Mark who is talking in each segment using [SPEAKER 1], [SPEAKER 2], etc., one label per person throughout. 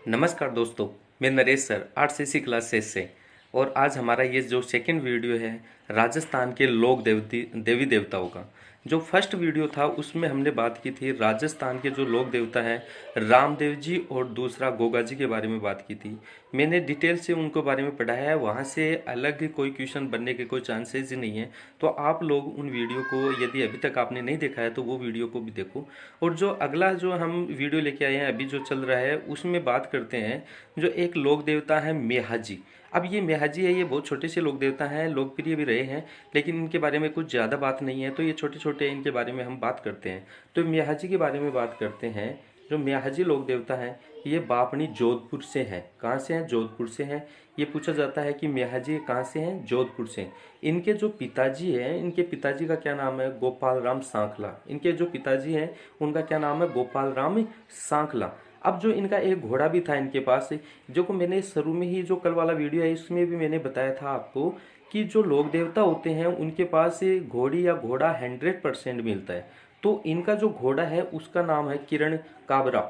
[SPEAKER 1] नमस्कार दोस्तों, मैं नरेश सर आरसीसी क्लासेस से। और आज हमारा ये जो सेकंड वीडियो है राजस्थान के लोक देवी देवताओं का। जो फर्स्ट वीडियो था उसमें हमने बात की थी राजस्थान के जो लोक देवता है रामदेव जी और दूसरा गोगा जी के बारे में बात की थी। मैंने डिटेल से उनको बारे में पढ़ा है, वहाँ से अलग कोई क्वेश्चन बनने के कोई चांसेस ही नहीं है। तो आप लोग उन वीडियो को यदि अभी तक आपने नहीं देखा है तो वो वीडियो को भी देखो। और जो अगला जो हम वीडियो लेके आए हैं अभी जो चल रहा है उसमें बात करते हैं जो एक लोक देवता है मेहाजी। अब ये मेहाजी है, ये बहुत छोटे से लोक देवता हैं, लोकप्रिय भी रहे हैं, लेकिन इनके बारे में कुछ ज़्यादा बात नहीं है, तो ये छोटे छोटे इनके बारे में हम बात करते हैं। तो मेहाजी के बारे में बात करते हैं। जो मेहाजी लोक देवता हैं ये बापनी जोधपुर से हैं। कहाँ से हैं? जोधपुर से हैं। ये पूछा जाता है कि मेहाजी कहाँ से हैं? जोधपुर से। इनके जो पिताजी हैं, इनके पिताजी का क्या नाम है? गोपाल राम सांखला। इनके जो पिताजी हैं उनका क्या नाम है? गोपाल राम सांखला। अब जो इनका एक घोड़ा भी था इनके पास, जो को मैंने शुरू में ही जो कल वाला वीडियो है इसमें भी मैंने बताया था आपको कि जो लोक देवता होते हैं उनके पास घोड़ी या घोड़ा 100% मिलता है। तो इनका जो घोड़ा है उसका नाम है किरण काबरा।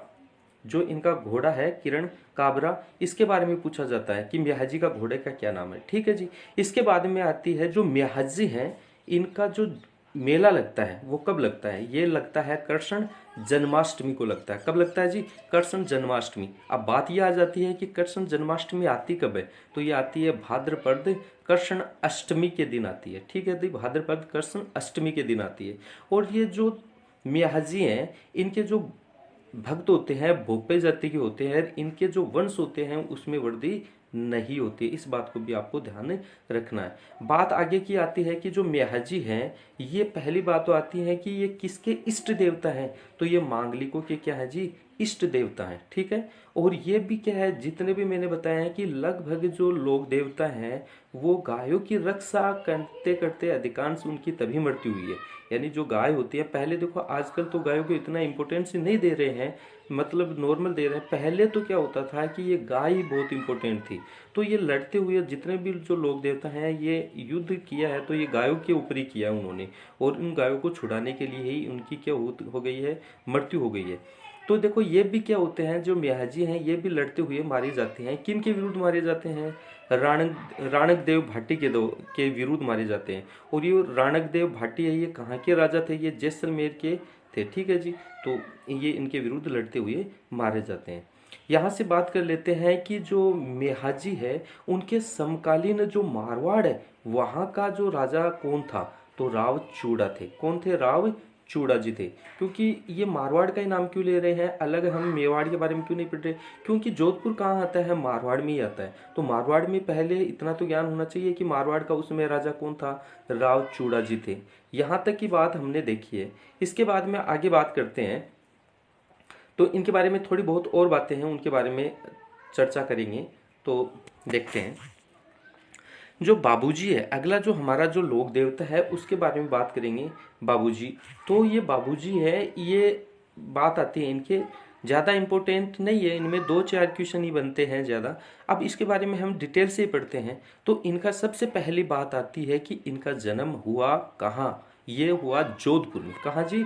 [SPEAKER 1] जो इनका घोड़ा है किरण काबरा, इसके बारे में पूछा जाता है कि म्याहाजी का घोड़े का क्या नाम है। ठीक है जी। इसके बाद में आती है जो म्याहाजी है, इनका जो मेला लगता है वो कब लगता है? ये लगता है कृष्ण जन्माष्टमी को लगता है। कब लगता है जी? कृष्ण जन्माष्टमी। अब बात ये आ जाती है कि कृष्ण जन्माष्टमी आती कब है? तो ये आती है भाद्रपद कृष्ण अष्टमी के दिन आती है। ठीक है जी, भाद्रपद कृष्ण अष्टमी के दिन आती है। और ये जो म्याहाजी हैं इनके जो भक्त होते हैं भोपे जाति के होते हैं, इनके जो वंश होते हैं उसमें वृद्धि नहीं होती। इस बात को भी आपको ध्यान रखना है। बात आगे की आती है कि जो म्याहाजी हैं, ये पहली बात तो आती है कि ये किसके इष्ट देवता हैं? तो ये मांगलिकों के क्या है जी? इष्ट देवता है। ठीक है। और ये भी क्या है, जितने भी मैंने बताया है कि लगभग जो लोक देवता हैं वो गायों की रक्षा करते करते अधिकांश उनकी तभी मृत्यु हुई है। यानी जो गाय होती है, पहले देखो आजकल तो गायों को इतना इंपॉर्टेंस नहीं दे रहे हैं, मतलब नॉर्मल दे रहे हैं। पहले तो क्या होता था कि ये गाय ही बहुत इंपॉर्टेंट थी। तो ये लड़ते हुए जितने भी जो लोक देवता हैं ये युद्ध किया है तो ये गायों के ऊपर ही किया है उन्होंने। और उन गायों को छुड़ाने के लिए ही उनकी क्या हो गई है? मृत्यु हो गई है। तो देखो ये भी क्या होते हैं, जो म्याहाजी हैं ये भी लड़ते हुए मारे जाते हैं। किन के विरुद्ध मारे जाते हैं? राणक देव भाटी के विरुद्ध मारे जाते हैं। और ये राणक देव भाटी है, ये कहाँ के राजा थे? ये जैसलमेर के थे। ठीक है जी। तो ये इनके विरुद्ध लड़ते हुए मारे जाते हैं। यहाँ से बात कर लेते हैं कि जो मेहाजी है उनके समकालीन जो मारवाड़ है वहाँ का जो राजा कौन था? तो राव चूड़ा थे। कौन थे? राव चूड़ा जी थे। क्योंकि ये मारवाड़ का ही नाम क्यों ले रहे हैं, अलग हम मेवाड़ के बारे में क्यों नहीं पढ़ रहे? क्योंकि जोधपुर कहाँ आता है? मारवाड़ में ही आता है। तो मारवाड़ में पहले इतना तो ज्ञान होना चाहिए कि मारवाड़ का उसमें राजा कौन था? राव चूड़ा जी थे। यहाँ तक की बात हमने देखी है। इसके बाद में आगे बात करते हैं, तो इनके बारे में थोड़ी बहुत और बातें हैं, उनके बारे में चर्चा करेंगे। तो देखते हैं जो बाबूजी है, अगला जो हमारा जो लोक देवता है उसके बारे में बात करेंगे। बाबूजी, तो ये बाबूजी है, ये बात आती है इनके ज़्यादा इम्पोर्टेंट नहीं है, इनमें 2-4 क्वेश्चन ही बनते हैं ज़्यादा। अब इसके बारे में हम डिटेल से ही पढ़ते हैं। तो इनका सबसे पहली बात आती है कि इनका जन्म हुआ कहाँ? ये हुआ जोधपुर में। कहाँ जी?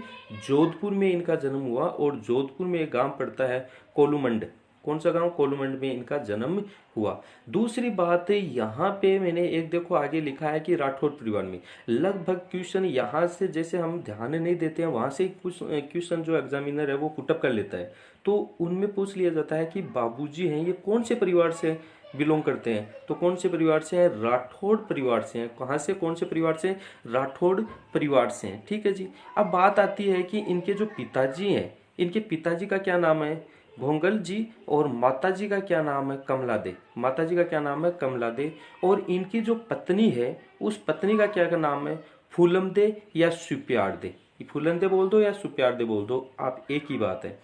[SPEAKER 1] जोधपुर में इनका जन्म हुआ। और जोधपुर में एक गांव पड़ता है कोलूमंड। कौन सा गांव? कोलूमंड में इनका जन्म हुआ। दूसरी बात यहाँ पे मैंने एक देखो आगे लिखा है कि राठौर परिवार में। लगभग क्वेश्चन यहाँ से जैसे हम ध्यान नहीं देते हैं वहां से कुछ क्वेश्चन जो एग्जामिनर है वो पुटअप कर लेता है। तो उनमें पूछ लिया जाता है कि बाबूजी हैं ये कौन से परिवार से बिलोंग करते हैं? तो कौन से परिवार से हैं? राठौड़ परिवार से हैं। कहाँ से? कौन से परिवार से? राठौड़ परिवार से हैं। ठीक है जी। अब बात आती है कि इनके जो पिताजी हैं, इनके पिताजी का क्या नाम है? भोंगल जी। और माता जी का क्या नाम है? कमला दे। माता जी का क्या नाम है? कमला दे। और इनकी जो पत्नी है उस पत्नी का क्या नाम है? फूलम दे या सुप्यार दे। फूलन दे बोल दो या सुप्यार दे बोल दो, आप एक ही बात है।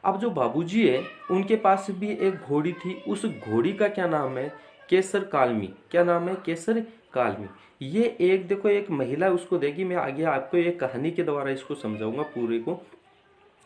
[SPEAKER 1] अब जो बाबूजी है उनके पास भी एक घोड़ी थी, उस घोड़ी का क्या नाम है? केसर कालमी। क्या नाम है? केसर कालमी। ये एक देखो एक महिला उसको देगी, मैं आगे आपको एक कहानी के द्वारा इसको समझाऊंगा पूरे को।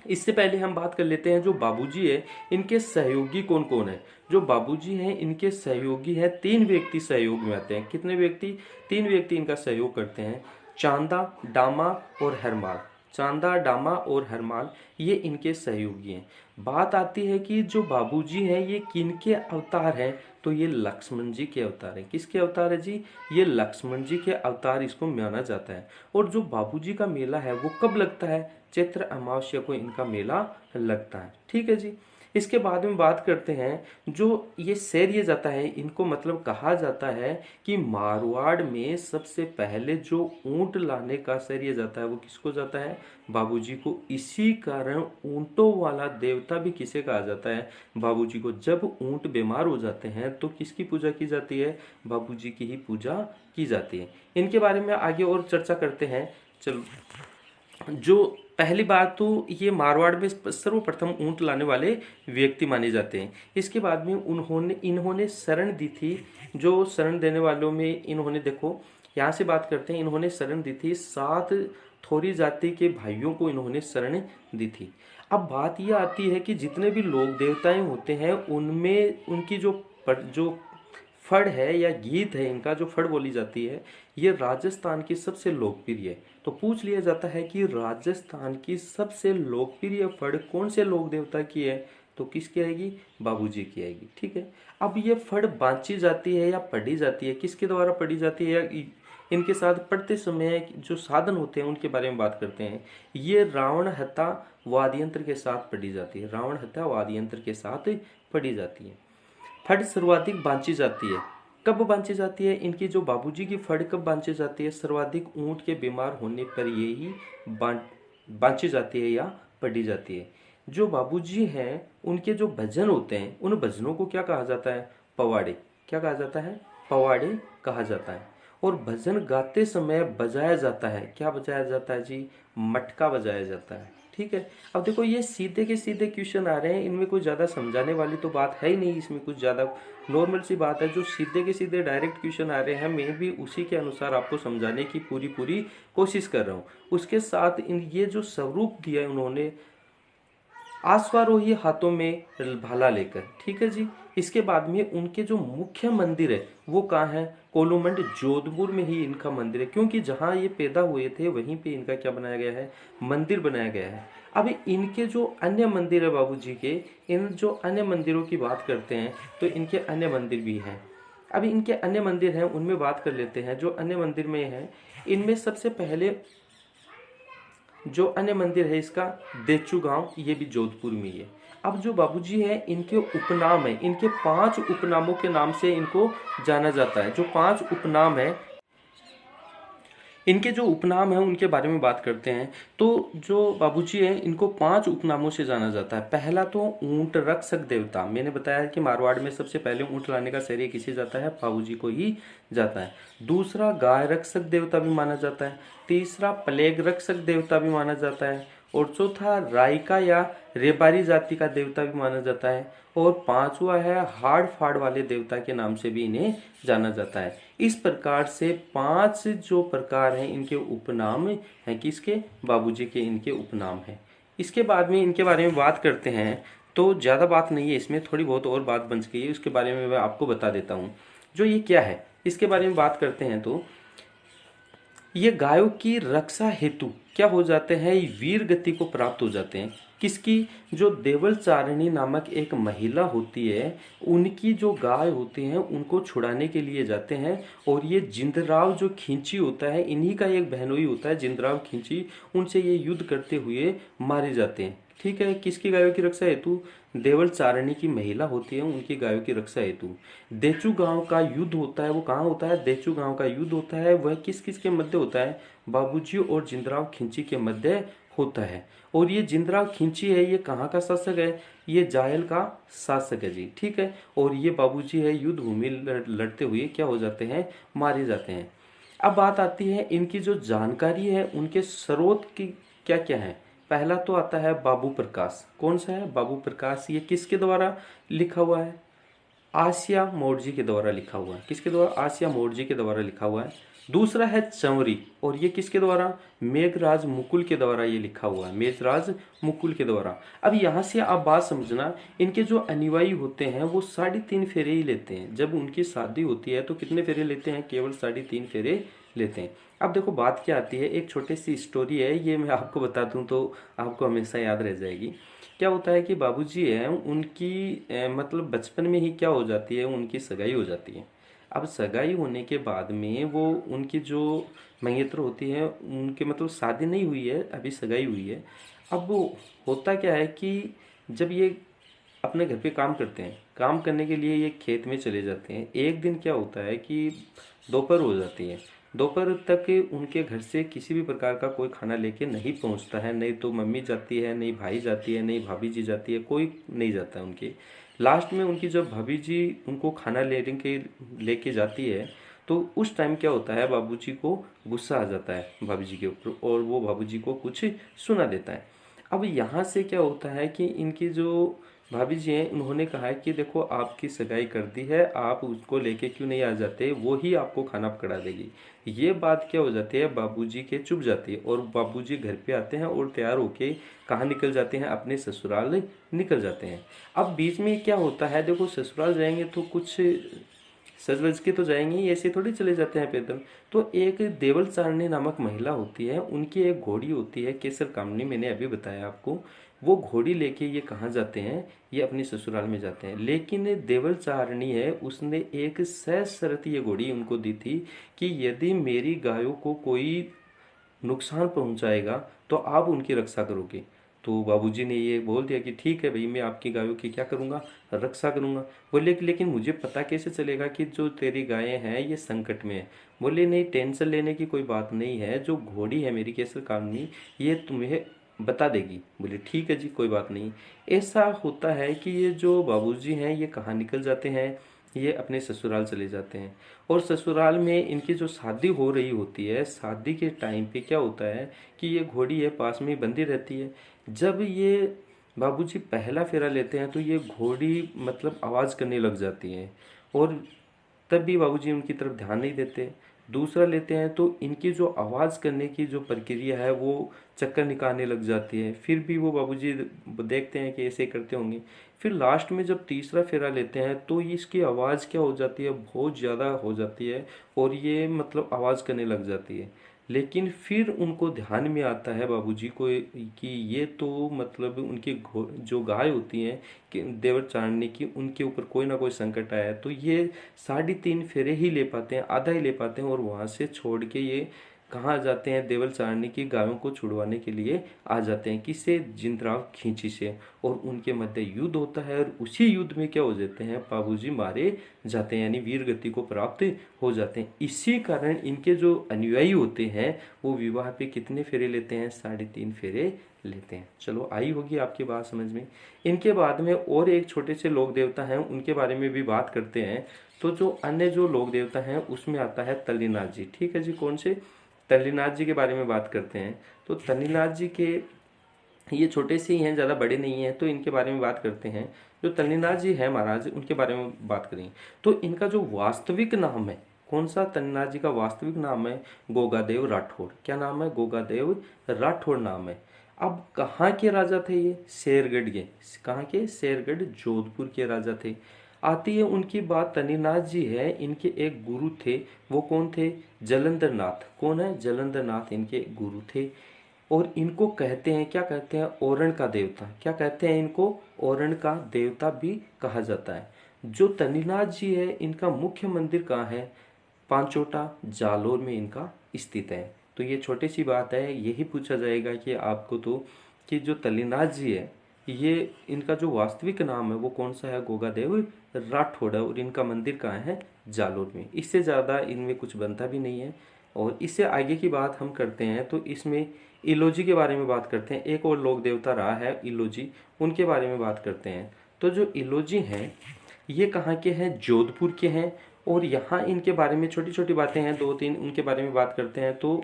[SPEAKER 1] इससे पहले हम बात कर लेते हैं जो बाबूजी है इनके सहयोगी कौन कौन है। जो बाबूजी हैं इनके सहयोगी हैं, 3 व्यक्ति सहयोग में आते हैं। कितने व्यक्ति? 3 व्यक्ति इनका सहयोग करते हैं। चांदा, डामा और हरमाल। चांदा, डामा और हरमाल ये इनके सहयोगी हैं। बात आती है कि जो बाबूजी हैं ये किनके अवतार हैं, तो ये लक्ष्मण जी के अवतार हैं। किसके अवतार है जी? ये लक्ष्मण जी के अवतार इसको माना जाता है। और जो बाबूजी का मेला है वो कब लगता है? चैत्र अमावस्या को इनका मेला लगता है। ठीक है जी। इसके बाद में बात करते हैं, जो ये सैरिय जाता है इनको मतलब कहा जाता है कि मारवाड़ में सबसे पहले जो ऊंट लाने का सैरिय जाता है वो किसको जाता है? बाबूजी को। इसी कारण ऊंटों वाला देवता भी किसे कहा जाता है? बाबूजी को। जब ऊंट बीमार हो जाते हैं तो किसकी पूजा की जाती है? बाबूजी की ही पूजा की जाती है। इनके बारे में आगे और चर्चा करते हैं। चलो, जो पहली बात तो ये मारवाड़ में सर्वप्रथम ऊंट लाने वाले व्यक्ति माने जाते हैं। इसके बाद में इन्होंने शरण दी थी। जो शरण देने वालों में इन्होंने, देखो यहाँ से बात करते हैं, इन्होंने शरण दी थी 7 थोरी जाति के भाइयों को इन्होंने शरण दी थी। अब बात यह आती है कि जितने भी लोक देवताएं होते हैं उनमें उनकी जो फड़ है या गीत है, इनका जो फड़ बोली जाती है, ये राजस्थान की सबसे लोकप्रिय है। तो पूछ लिया जाता है कि राजस्थान की सबसे लोकप्रिय फड़ कौन से लोक देवता की है, तो किसकी आएगी? बाबूजी की आएगी। ठीक है। अब ये फड़ बांची जाती है या पढ़ी जाती है, किसके द्वारा पढ़ी जाती है, या इनके साथ पढ़ते समय जो साधन होते हैं उनके बारे में बात करते हैं। ये रावण हत्या वाद्य यंत्र के साथ पढ़ी जाती है। रावण हत्या वाद्य यंत्र के साथ पढ़ी जाती है। फड़ सर्वाधिक बांची जाती है। कब बांची जाती है? इनकी जो बाबूजी की फड़ कब बांची जाती है? सर्वाधिक ऊंट के बीमार होने पर ये ही बांची जाती है या पढ़ी जाती है। जो बाबूजी हैं उनके जो भजन होते हैं उन भजनों को क्या कहा जाता है? पवाड़े। क्या कहा जाता है? पवाड़े कहा जाता है। और भजन गाते समय बजाया जाता है, क्या बजाया जाता है जी? मटका बजाया जाता है। ठीक है। अब देखो ये सीधे के सीधे क्वेश्चन आ रहे हैं, इनमें कोई ज़्यादा समझाने वाली तो बात है ही नहीं, इसमें कुछ ज़्यादा नॉर्मल सी बात है। जो सीधे के सीधे डायरेक्ट क्वेश्चन आ रहे हैं मैं भी उसी के अनुसार आपको समझाने की पूरी कोशिश कर रहा हूँ। उसके साथ ये जो स्वरूप दिया है उन्होंने, आश्वारोही हाथों में भाला लेकर। ठीक है जी। इसके बाद में उनके जो मुख्य मंदिर है वो कहाँ है? कोलूमंड जोधपुर में ही इनका मंदिर है, क्योंकि जहाँ ये पैदा हुए थे वहीं पे इनका क्या बनाया गया है? मंदिर बनाया गया है। अब इनके जो अन्य मंदिर है बाबूजी के, इन जो अन्य मंदिरों की बात करते हैं तो इनके अन्य मंदिर भी हैं। अभी इनके अन्य मंदिर हैं उनमें बात कर लेते हैं। जो अन्य मंदिर में हैं इनमें सबसे पहले जो अन्य मंदिर है इसका देचू गांव, ये भी जोधपुर में ही है। अब जो बाबूजी है इनके उपनाम है, इनके 5 उपनामों के नाम से इनको जाना जाता है। जो 5 उपनाम है, इनके जो उपनाम है उनके बारे में बात करते हैं। तो जो बाबूजी है इनको 5 उपनामों से जाना जाता है। पहला तो ऊंट रक्षक देवता, मैंने बताया कि मारवाड़ में सबसे पहले ऊंट लाने का श्रेय किसे जाता है? बाबूजी को ही जाता है। दूसरा गाय रक्षक देवता भी माना जाता है। तीसरा प्लेग रक्षक देवता भी माना जाता है। और चौथा रायका या रेबारी जाति का देवता भी माना जाता है। और पांचवा है हाड़ फाड़ वाले देवता के नाम से भी इन्हें जाना जाता है। इस प्रकार से 5 जो प्रकार हैं इनके उपनाम हैं। किसके? बाबूजी के इनके उपनाम हैं। इसके बाद में इनके बारे में बात करते हैं। तो ज़्यादा बात नहीं है इसमें, थोड़ी बहुत और बात बच गई है, उसके बारे में मैं आपको बता देता हूँ। जो ये क्या है इसके बारे में बात करते हैं। तो ये गायों की रक्षा हेतु क्या हो जाते हैं? वीर गति को प्राप्त हो जाते हैं। किसकी? जो देवल चारिणी नामक एक महिला होती है उनकी जो गाय होती हैं उनको छुड़ाने के लिए जाते हैं। और ये जिंदराव जो खींची होता है, इन्हीं का एक बहनोई होता है जिंदराव खींची, उनसे ये युद्ध करते हुए मारे जाते हैं। ठीक है। किसकी गायों की रक्षा हेतु? देवल चारणी की महिला होती है उनकी गायों की रक्षा हेतु। देचू गांव का युद्ध होता है, वो कहाँ होता है? देचू गांव का युद्ध होता है, वह किस किस के मध्य होता है? बाबूजी और जिंदराव खिंची के मध्य होता है। और ये जिंदराव खिंची है ये कहाँ का शासक है? ये जायल का शासक है जी। ठीक है। और ये बाबूजी है युद्ध भूमि लड़ते हुए क्या हो जाते हैं? मारे जाते हैं। अब बात आती है इनकी जो जानकारी है उनके स्रोत की क्या क्या है। पहला तो आता है बाबू प्रकाश। कौन सा है? बाबू प्रकाश। ये किसके द्वारा लिखा हुआ है? आसिया मोर्जी के द्वारा लिखा हुआ है। किसके द्वारा? आसिया मोर्जी के द्वारा लिखा हुआ है। दूसरा है चंवरी, और ये किसके द्वारा? मेघराज मुकुल के द्वारा ये लिखा हुआ है, मेघराज मुकुल के द्वारा। अब यहाँ से आप बात समझना, इनके जो अनुयायी होते हैं वो 3.5 फेरे ही लेते हैं। जब उनकी शादी होती है तो कितने फेरे लेते हैं? केवल 3.5 फेरे लेते हैं। अब देखो बात क्या आती है, एक छोटी सी स्टोरी है, ये मैं आपको बता दूं तो आपको हमेशा याद रह जाएगी। क्या होता है कि बाबूजी है उनकी मतलब बचपन में ही क्या हो जाती है, उनकी सगाई हो जाती है। अब सगाई होने के बाद में वो उनकी जो मंगेतर होती है उनके मतलब शादी नहीं हुई है, अभी सगाई हुई है। अब वो होता क्या है कि जब ये अपने घर पे काम करते हैं, काम करने के लिए ये खेत में चले जाते हैं। एक दिन क्या होता है कि दोपहर हो जाती है, दोपहर तक उनके घर से किसी भी प्रकार का कोई खाना लेके नहीं पहुंचता है। नहीं तो मम्मी जाती है, नहीं भाई जाती है, नहीं भाभी जी जाती है, कोई नहीं जाता है उनके। लास्ट में उनकी जब भाभी जी उनको खाना लेके जाती है, तो उस टाइम क्या होता है, बाबूजी को गुस्सा आ जाता है भाभी जी के ऊपर, और वो बाबूजी को कुछ सुना देता है। अब यहाँ से क्या होता है कि इनकी जो भाभी जी हैं उन्होंने कहा है कि देखो आपकी सगाई कर दी है, आप उसको लेके क्यों नहीं आ जाते, वो ही आपको खाना पकड़ा देगी। ये बात क्या हो जाती है, बाबूजी के चुप जाती है, और बाबूजी घर पे आते हैं और तैयार होके कहाँ निकल जाते हैं, अपने ससुराल निकल जाते हैं। अब बीच में क्या होता है, देखो ससुराल जाएंगे तो कुछ सज वज के तो जाएंगे ही, ऐसे थोड़ी चले जाते हैं पैदल। तो एक देवल चारणी नामक महिला होती है, उनकी एक घोड़ी होती है केसर कामनी, मैंने अभी बताया आपको। वो घोड़ी लेके ये कहाँ जाते हैं, ये अपने ससुराल में जाते हैं। लेकिन देवल चारणी है, उसने एक सह शर्त ये घोड़ी उनको दी थी कि यदि मेरी गायों को कोई नुकसान पहुंचाएगा तो आप उनकी रक्षा करोगे। तो बाबूजी ने ये बोल दिया कि ठीक है भाई, मैं आपकी गायों की क्या करूँगा, रक्षा करूँगा। बोले कि लेकिन मुझे पता कैसे चलेगा कि जो तेरी गायें हैं ये संकट में है। बोले नहीं, टेंशन लेने की कोई बात नहीं है, जो घोड़ी है मेरी केसर कामनी, ये तुम्हें बता देगी। बोले ठीक है जी, कोई बात नहीं। ऐसा होता है कि ये जो बाबूजी हैं ये कहाँ निकल जाते हैं, ये अपने ससुराल चले जाते हैं। और ससुराल में इनकी जो शादी हो रही होती है, शादी के टाइम पे क्या होता है कि ये घोड़ी है पास में ही बंधी रहती है। जब ये बाबूजी पहला फेरा लेते हैं तो ये घोड़ी मतलब आवाज़ करने लग जाती है, और तब भी बाबूजी उनकी तरफ ध्यान नहीं देते। दूसरा लेते हैं तो इनकी जो आवाज़ करने की जो प्रक्रिया है वो चक्कर निकालने लग जाती है, फिर भी वो बाबूजी देखते हैं कि ऐसे ही करते होंगे। फिर लास्ट में जब तीसरा फेरा लेते हैं तो इसकी आवाज़ क्या हो जाती है, बहुत ज़्यादा हो जाती है, और ये मतलब आवाज़ करने लग जाती है। लेकिन फिर उनको ध्यान में आता है बाबूजी को कि ये तो मतलब उनकी जो गाय होती हैं कि देवर चारने की, उनके ऊपर कोई ना कोई संकट आया है। तो ये 3.5 फेरे ही ले पाते हैं, आधा ही ले पाते हैं, और वहाँ से छोड़ के ये कहाँ आ जाते हैं, देवल चारणी की गायों को छुड़वाने के लिए आ जाते हैं, किससे, जिंदराव खींची से। और उनके मध्य युद्ध होता है, और उसी युद्ध में क्या हो जाते हैं, बाबूजी मारे जाते हैं, यानी वीर गति को प्राप्त हो जाते हैं। इसी कारण इनके जो अनुयायी होते हैं वो विवाह पे कितने फेरे लेते हैं, 3.5 फेरे लेते हैं। चलो आई होगी आपकी बात समझ में। इनके बाद में और एक छोटे से लोक देवता हैं, उनके बारे में भी बात करते हैं। तो जो अन्य जो लोक देवता हैं उसमें आता है तल्लीनाथ जी। ठीक है जी, कौन से, तल्लीनाथ जी के बारे में बात करते हैं। तो तल्लीनाथ जी के, ये छोटे से ही हैं, ज़्यादा बड़े नहीं हैं, तो इनके बारे में बात करते हैं। जो तल्लीनाथ जी हैं महाराज, उनके बारे में बात करें तो इनका जो वास्तविक नाम है, कौन सा, तल्लीनाथ जी का वास्तविक नाम है गोगादेव राठौड़। क्या नाम है, गोगादेव राठौड़ नाम है। अब कहाँ के राजा थे ये, शेरगढ़ के। कहाँ के, शेरगढ़ जोधपुर के राजा थे। आती है उनकी बात, तल्लीनाथ जी है, इनके एक गुरु थे। वो कौन थे, जलंधर नाथ। कौन है, जलंधर नाथ इनके गुरु थे। और इनको कहते हैं, क्या कहते हैं, ओरण का देवता। क्या कहते हैं इनको, ओरण का देवता भी कहा जाता है। जो तल्लीनाथ जी है इनका मुख्य मंदिर कहाँ है, पांचोटा जालोर में इनका स्थित है। तो ये छोटी सी बात है, यही पूछा जाएगा कि आपको तो, कि जो तल्लीनाथ जी है ये, इनका जो वास्तविक नाम है वो कौन सा है, गोगादेव राठौड़ है, और इनका मंदिर कहाँ है, जालोर में। इससे ज़्यादा इनमें कुछ बनता भी नहीं है। और इससे आगे की बात हम करते हैं तो इसमें इलोजी के बारे में बात करते हैं। एक और लोक देवता रहा है इलोजी, उनके बारे में बात करते हैं। तो जो इलोजी हैं ये कहाँ के हैं, जोधपुर के हैं। और यहाँ इनके बारे में छोटी छोटी बातें हैं, दो तीन उनके बारे में बात करते हैं। तो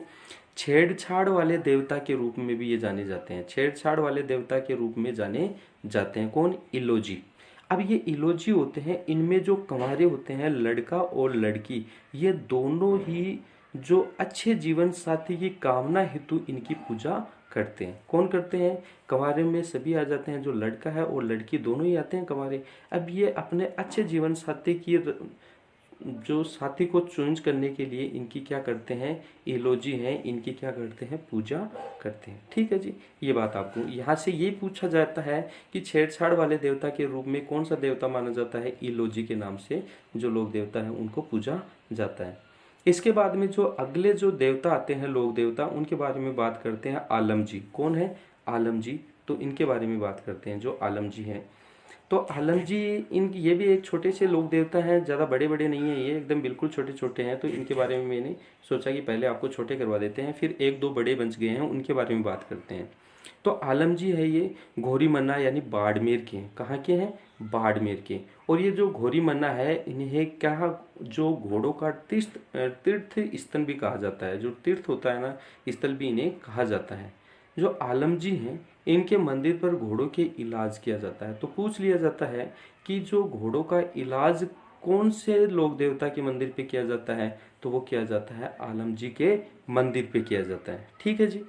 [SPEAKER 1] छेड़छाड़ वाले देवता के रूप में भी ये जाने जाते हैं, छेड़छाड़ वाले देवता के रूप में जाने जाते हैं। कौन, इलोजी। अब ये इलोजी होते हैं, इनमें जो कंवारे होते हैं, लड़का और लड़की, ये दोनों ही जो अच्छे जीवन साथी की कामना हेतु इनकी पूजा करते हैं। कौन करते हैं, कंवारे में सभी आ जाते हैं, जो लड़का है और लड़की दोनों ही आते हैं कंवारे। अब ये अपने अच्छे जीवन साथी की जो साथी को चेंज करने के लिए इनकी क्या करते हैं, इलोजी है, इनकी क्या करते हैं, पूजा करते हैं। ठीक है जी, ये बात आपको यहाँ से ये पूछा जाता है कि छेड़छाड़ वाले देवता के रूप में कौन सा देवता माना जाता है, इलोजी के नाम से जो लोक देवता है उनको पूजा जाता है। इसके बाद में जो अगले जो देवता आते हैं लोक देवता, उनके बारे में बात करते हैं आलम जी। कौन है, आलम जी। तो इनके बारे में बात करते हैं जो आलम जी हैं। तो आलम जी ये भी एक छोटे से लोक देवता हैं, ज़्यादा बड़े बड़े नहीं हैं, ये एकदम बिल्कुल छोटे छोटे हैं। तो इनके बारे में मैंने सोचा कि पहले आपको छोटे करवा देते हैं, फिर एक दो बड़े बच गए हैं उनके बारे में बात करते हैं। तो आलम जी है ये घोरी मन्ना यानी बाड़मेर के हैं। कहाँ के हैं, बाड़मेर के। और ये जो घोरी मन्ना है इन्हें क्या, जो घोड़ों का तीर्थ स्थल भी कहा जाता है, जो तीर्थ होता है ना स्थल भी इन्हें कहा जाता है। जो आलम जी हैं इनके मंदिर पर घोड़ों के इलाज किया जाता है। तो पूछ लिया जाता है कि जो घोड़ों का इलाज कौन से लोक देवता के मंदिर पे किया जाता है, तो वो किया जाता है आलम जी के मंदिर पे किया जाता है। ठीक है जी।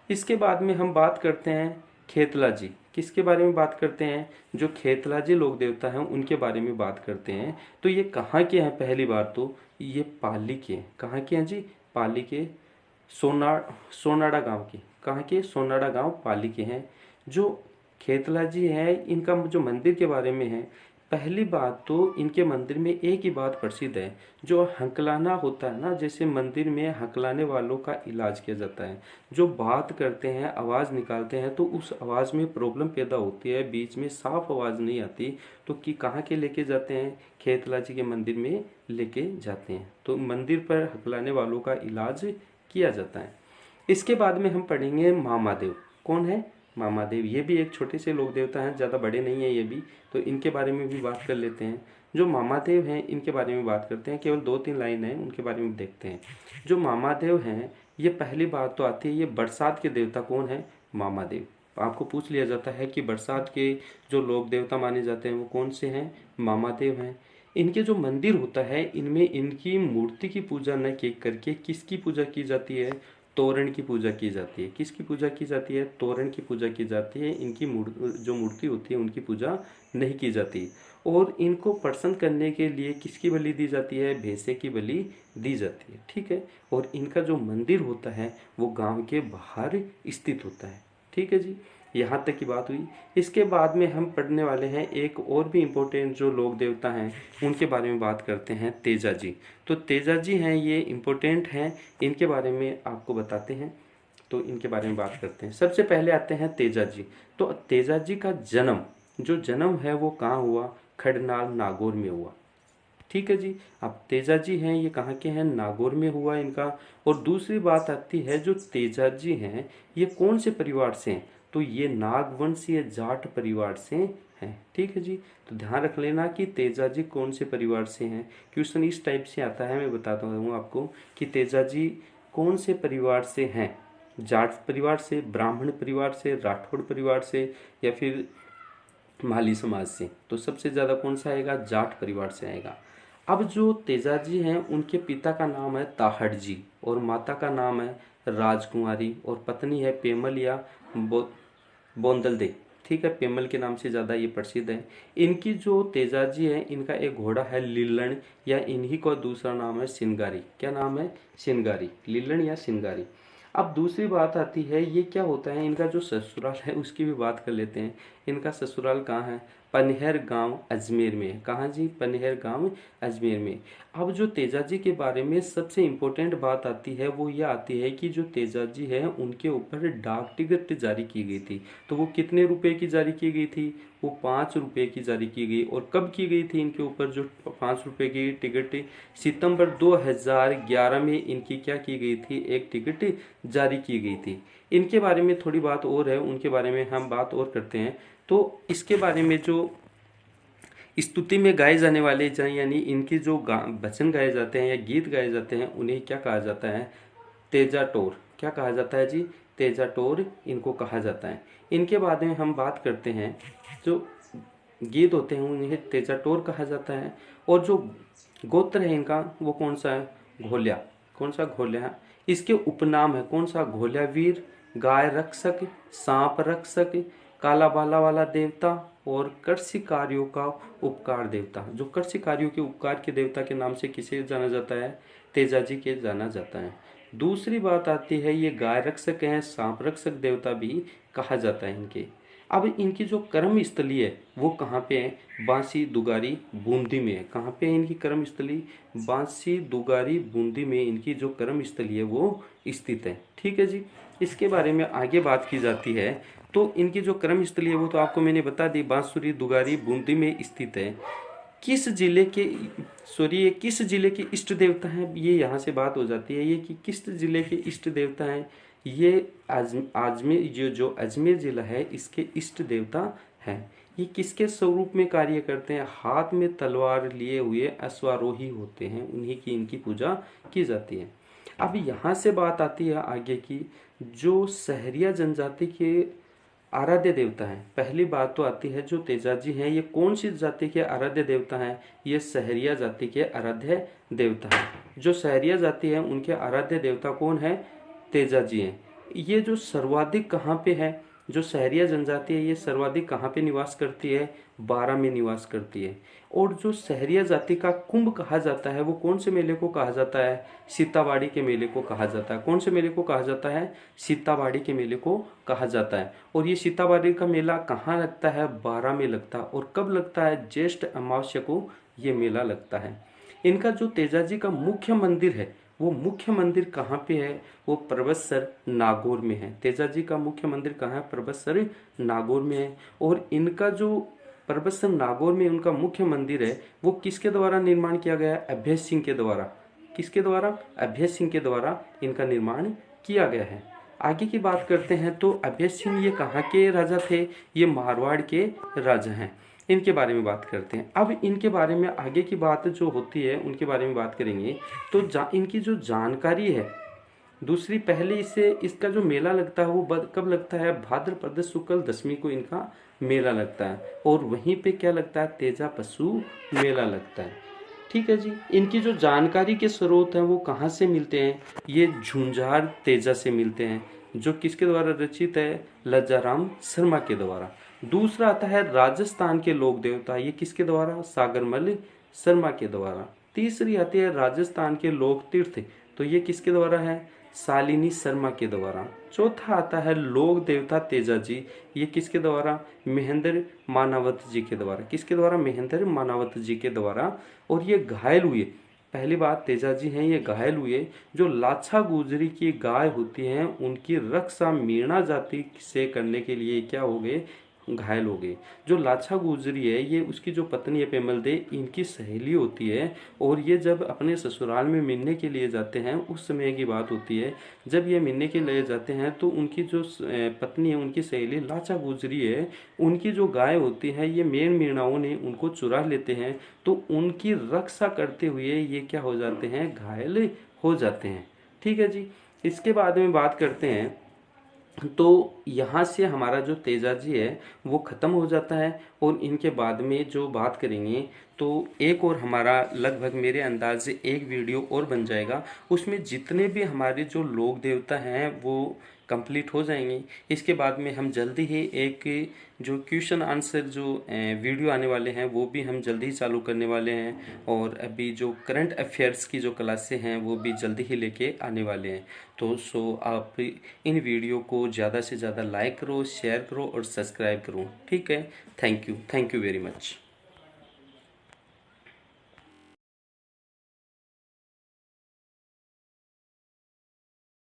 [SPEAKER 1] इसके बाद में हम बात करते हैं खेतला जी। किसके बारे में बात करते हैं, जो खेतला जी लोक देवता हैं उनके बारे में बात करते हैं। तो ये कहाँ के हैं, पहली बार तो ये पाली के हैं। कहाँ के हैं जी, पाली के, सोनाड़ा गांव के। कहाँ के, सोनाड़ा गांव पाली के हैं। जो खेतला जी हैं इनका जो मंदिर के बारे में है, पहली बात तो इनके मंदिर में एक ही बात प्रसिद्ध है, जो हकलाना होता है ना, जैसे मंदिर में हकलाने वालों का इलाज किया जाता है। जो बात करते हैं, आवाज़ निकालते हैं, तो उस आवाज़ में प्रॉब्लम पैदा होती है, बीच में साफ आवाज़ नहीं आती, तो कि कहाँ के लेके जाते हैं, खेतला जी के मंदिर में लेके जाते हैं। तो मंदिर पर हकलाने वालों का इलाज किया जाता है। इसके बाद में हम पढ़ेंगे मामादेव। कौन है, मामादेव। ये भी एक छोटे से लोक देवता हैं, ज़्यादा बड़े नहीं हैं ये भी। तो इनके बारे में भी बात कर लेते हैं। जो मामादेव हैं इनके बारे में बात करते हैं, केवल 2-3 लाइन है उनके बारे में देखते हैं। जो मामादेव हैं ये पहली बात तो आती है, ये बरसात के देवता कौन है, मामादेव। आपको पूछ लिया जाता है कि बरसात के जो लोक देवता माने जाते हैं वो कौन से हैं, मामादेव हैं। इनके जो मंदिर होता है इनमें इनकी मूर्ति की पूजा न करके किसकी पूजा की जाती है, तोरण की पूजा की जाती है। किसकी पूजा की जाती है, तोरण की पूजा की जाती है। इनकी जो मूर्ति होती है उनकी पूजा नहीं की जाती। और इनको प्रसन्न करने के लिए किसकी बलि दी जाती है, भैंसे की बलि दी जाती है। ठीक है। और इनका जो मंदिर होता है वो गांव के बाहर स्थित होता है। ठीक है जी, यहाँ तक की बात हुई। इसके बाद में हम पढ़ने वाले हैं एक और भी इम्पोर्टेंट जो लोक देवता हैं उनके बारे में बात करते हैं, तेजा जी। तो तेजा जी हैं ये इम्पोर्टेंट हैं, इनके बारे में आपको बताते हैं। तो इनके बारे में बात करते हैं। सबसे पहले आते हैं तेजा जी। तो तेजा जी का जन्म है वो कहाँ हुआ, खड़नाल नागौर में हुआ। ठीक है जी। अब तेजा जी हैं ये कहाँ के हैं, नागौर में हुआ इनका। और दूसरी बात आती है जो तेजा जी हैं ये कौन से परिवार से हैं, तो ये नागवंशीय जाट परिवार से हैं। ठीक है जी। तो ध्यान रख लेना कि तेजा जी कौन से परिवार से हैं। क्वेश्चन इस टाइप से आता है, मैं बताता हूँ आपको कि तेजा जी कौन से परिवार से हैं, जाट परिवार से, ब्राह्मण परिवार से, राठौड़ परिवार से, या फिर माली समाज से। तो सबसे ज़्यादा कौन सा आएगा, जाट परिवार से आएगा। अब जो तेजाजी हैं उनके पिता का नाम है ताहड़ जी और माता का नाम है राजकुमारी और पत्नी है पेमल या बोंदल दे। ठीक है, पेमल के नाम से ज़्यादा ये प्रसिद्ध है। इनकी जो तेजाजी है इनका एक घोड़ा है लिल्लण, या इन्हीं का दूसरा नाम है सिनगारी। क्या नाम है, सिनगारी, लिल्लण या सिनगारी। अब दूसरी बात आती है ये क्या होता है, इनका जो ससुराल है उसकी भी बात कर लेते हैं। इनका ससुराल कहाँ है, पनहेर गांव अजमेर में है। कहाँ जी, पनहेर गांव अजमेर में। अब जो तेजा जी के बारे में सबसे इम्पोर्टेंट बात आती है वो ये आती है कि जो तेजा जी है उनके ऊपर डाक टिकट जारी की गई थी। तो वो कितने रुपए की जारी की गई थी, वो 5 रुपए की जारी की गई। और कब की गई थी इनके ऊपर जो 5 रुपए की टिकट, सितंबर 2011 में इनकी क्या की गई थी, एक टिकट जारी की गई थी। इनके बारे में थोड़ी बात और है, उनके बारे में हम बात और करते हैं। तो इसके बारे में जो स्तुति में गाए जाने वाले यानी इनके जो भजन गाए जाते हैं या गीत गाए जाते हैं उन्हें क्या कहा जाता है, तेजा टोर। क्या कहा जाता है जी, तेजा टोर इनको कहा जाता है। इनके बारे में हम बात करते हैं, जो गीत होते हैं उन्हें तेजा टोर कहा जाता है। और जो गोत्र है इनका वो कौन सा है, घोलिया। कौन सा, घोलिया। इसके उपनाम है कौन सा, घोलिया वीर, गाय रक्षक, सांप रक्षक, काला बाला वाला देवता और कृषि कार्यों का उपकार देवता। जो कृषि कार्यों के उपकार के देवता के नाम से किसे जाना जाता है? तेजाजी के जाना जाता है। दूसरी बात आती है, ये गाय रक्षक हैं, सांप रक्षक देवता भी कहा जाता है इनके। अब इनकी जो कर्म स्थली है वो कहाँ पे है? बांसी दुगारी बूंदी में है। कहाँ पे है इनकी कर्म स्थली? बांसी दुगारी बूंदी में इनकी जो कर्म स्थली है वो स्थित है। ठीक है जी। इसके बारे में आगे बात की जाती है। तो इनकी जो कर्म स्थली है वो तो आपको मैंने बता दी, बांसुरी दुगारी बूंदी में स्थित है। किस जिले के ये किस जिले के इष्ट देवता हैं? ये यहाँ से बात हो जाती है ये कि किस जिले के इष्ट देवता हैं। ये अजमेर, जो अजमेर जिला है इसके इष्ट देवता हैं। ये किसके स्वरूप में कार्य करते हैं? हाथ में तलवार लिए हुए अश्वारोही होते हैं, उन्हीं की इनकी पूजा की जाती है। अब यहाँ से बात आती है आगे की, जो सहरिया जनजाति के आराध्य देवता हैं। पहली बात तो आती है जो तेजाजी हैं, ये कौन सी जाति के आराध्य देवता हैं? ये सहरिया जाति के आराध्य देवता हैं। जो सहरिया जाति है उनके आराध्य देवता कौन है? तेजाजी हैं। ये जो सर्वाधिक कहाँ पे है? जो सहरिया जनजाति है ये सर्वाधिक कहाँ पे निवास करती है? बारा में निवास करती है। और जो सहरिया जाति का कुंभ कहा जाता है वो कौन से मेले को कहा जाता है? सीतावाड़ी के मेले को कहा जाता है। कौन से मेले को कहा जाता है? सीतावाड़ी के मेले को कहा जाता है। और ये सीतावाड़ी का मेला कहाँ लगता है? बारा में लगता है। और कब लगता है? ज्येष्ठ अमावस्या को ये मेला लगता है। इनका जो तेजाजी का मुख्य मंदिर है वो मुख्य मंदिर कहाँ पे है? वो परबतसर नागौर में है। तेजाजी का मुख्य मंदिर कहाँ है? परबतसर नागौर में है। और इनका जो परबतसर नागौर में उनका मुख्य मंदिर है वो किसके द्वारा निर्माण किया गया है? अभय सिंह के द्वारा। किसके द्वारा? अभय सिंह के द्वारा इनका निर्माण किया गया है। आगे की बात करते हैं तो अभय सिंह ये कहाँ के राजा थे? ये मारवाड़ के राजा हैं। इनके बारे में बात करते हैं। अब इनके बारे में आगे की बात जो होती है उनके बारे में बात करेंगे। तो इनकी जो जानकारी है दूसरी, पहले इसका जो मेला लगता है वो कब लगता है? भाद्रपद शुक्ल दशमी को इनका मेला लगता है। और वहीं पे क्या लगता है? तेजा पशु मेला लगता है। ठीक है जी। इनकी जो जानकारी के स्रोत हैं वो कहाँ से मिलते हैं? ये झुंझार तेजा से मिलते हैं, जो किसके द्वारा रचित है? लज्जाराम शर्मा के द्वारा। दूसरा आता है राजस्थान के लोक देवता, ये किसके द्वारा? सागरमल शर्मा के द्वारा। तीसरी आती है राजस्थान के लोक तीर्थ, तो ये किसके द्वारा है? शालिनी शर्मा के द्वारा। चौथा आता है लोक देवता तेजाजी, ये किसके द्वारा? महेंद्र मानावत जी के द्वारा। किसके द्वारा? महेंद्र मानावत जी के द्वारा। और ये घायल हुए, पहली बात तेजाजी हैं ये घायल हुए, जो लाछा गुजरी की गाय होती हैं उनकी रक्षा मीणा जाति से करने के लिए क्या हो गए? घायल हो गए। जो लाछा गुजरी है ये उसकी जो पत्नी है पेमल दे, इनकी सहेली होती है। और ये जब अपने ससुराल में मिलने के लिए जाते हैं उस समय की बात होती है, जब ये मिलने के लिए जाते हैं तो उनकी जो पत्नी है, उनकी सहेली लाछा गुजरी है, उनकी जो गाय होती है ये मेन मीणाओं ने उनको चुरा लेते हैं। तो उनकी रक्षा करते हुए ये क्या हो जाते हैं? घायल हो जाते हैं। ठीक है जी। इसके बाद में बात करते हैं तो यहाँ से हमारा जो तेजाजी है वो ख़त्म हो जाता है। और इनके बाद में जो बात करेंगे तो एक और हमारा लगभग मेरे अंदाज से एक वीडियो और बन जाएगा, उसमें जितने भी हमारे जो लोक देवता हैं वो कंप्लीट हो जाएंगे। इसके बाद में हम जल्दी ही एक जो क्वेश्चन आंसर जो वीडियो आने वाले हैं वो भी हम जल्दी ही चालू करने वाले हैं। और अभी जो करंट अफेयर्स की जो क्लासें हैं वो भी जल्दी ही लेके आने वाले हैं। तो आप इन वीडियो को ज़्यादा से ज़्यादा लाइक करो, शेयर करो और सब्सक्राइब करो। ठीक है। Thank you very much.